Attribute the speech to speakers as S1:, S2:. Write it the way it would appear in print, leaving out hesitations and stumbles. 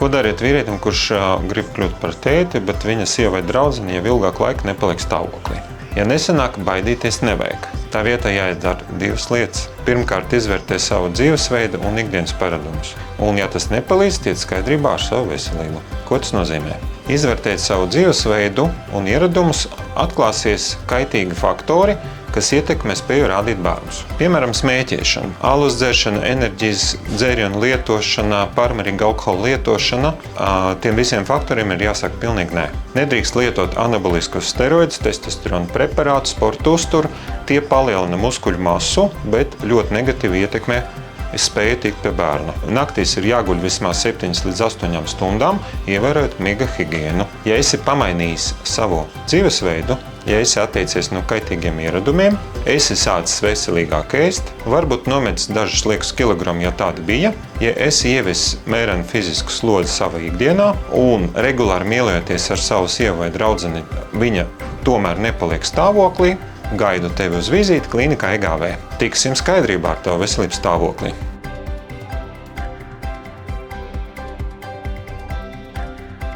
S1: Ko darīt vīrietim, kurš grib kļūt par tēti, bet viņa sieva vai draudzene jau ilgāku laiku nepaliek stāvoklī? Ja nesanāk, baidīties nevajag. Tā vietā jāizdara divas lietas. Pirmkārt, izvērtē savu dzīvesveidu un ikdienas paradumus. Un, ja tas nepalīdz, tiec skaidrībā ar savu veselību. Ko tas nozīmē? Izvērtēt savu dzīvesveidu un ieradumus, atklāsies kaitīgi faktori, kas ietekmē spēju rādīt bērnus. Piemēram, smēķēšana, alus dzeršana, enerģijas dzērienu lietošana, pārmērīga alkohola lietošana. Tiem visiem faktoriem ir jāsaka pilnīgi nē. Nedrīkst lietot anaboliskus steroidus, testosterona preparātus, sporta uzturu. Tie palielina muskuļu masu, bet ļoti negatīvi ietekmē spēju tikt pie bērna. Naktīs ir jāguļ vismaz 7 līdz 8 stundām, ievērojot miega higiēnu. Ja esi pamainījis savu dzīvesveidu, ja esi atteicies no kaitīgiem ieradumiem, esi sācis veselīgāk ēst, varbūt nometis dažus liekus kilogramus, ja tādi bija, ja esi ievesis mērenu fizisku slodzi savā ikdienā un regulāri mīlējoties ar savu sievu vai draudzeni, viņa tomēr nepaliek stāvoklī, gaidu tevi uz vizīti klīnikā EGV. Tiksim skaidrībā ar tavu veselības stāvoklī.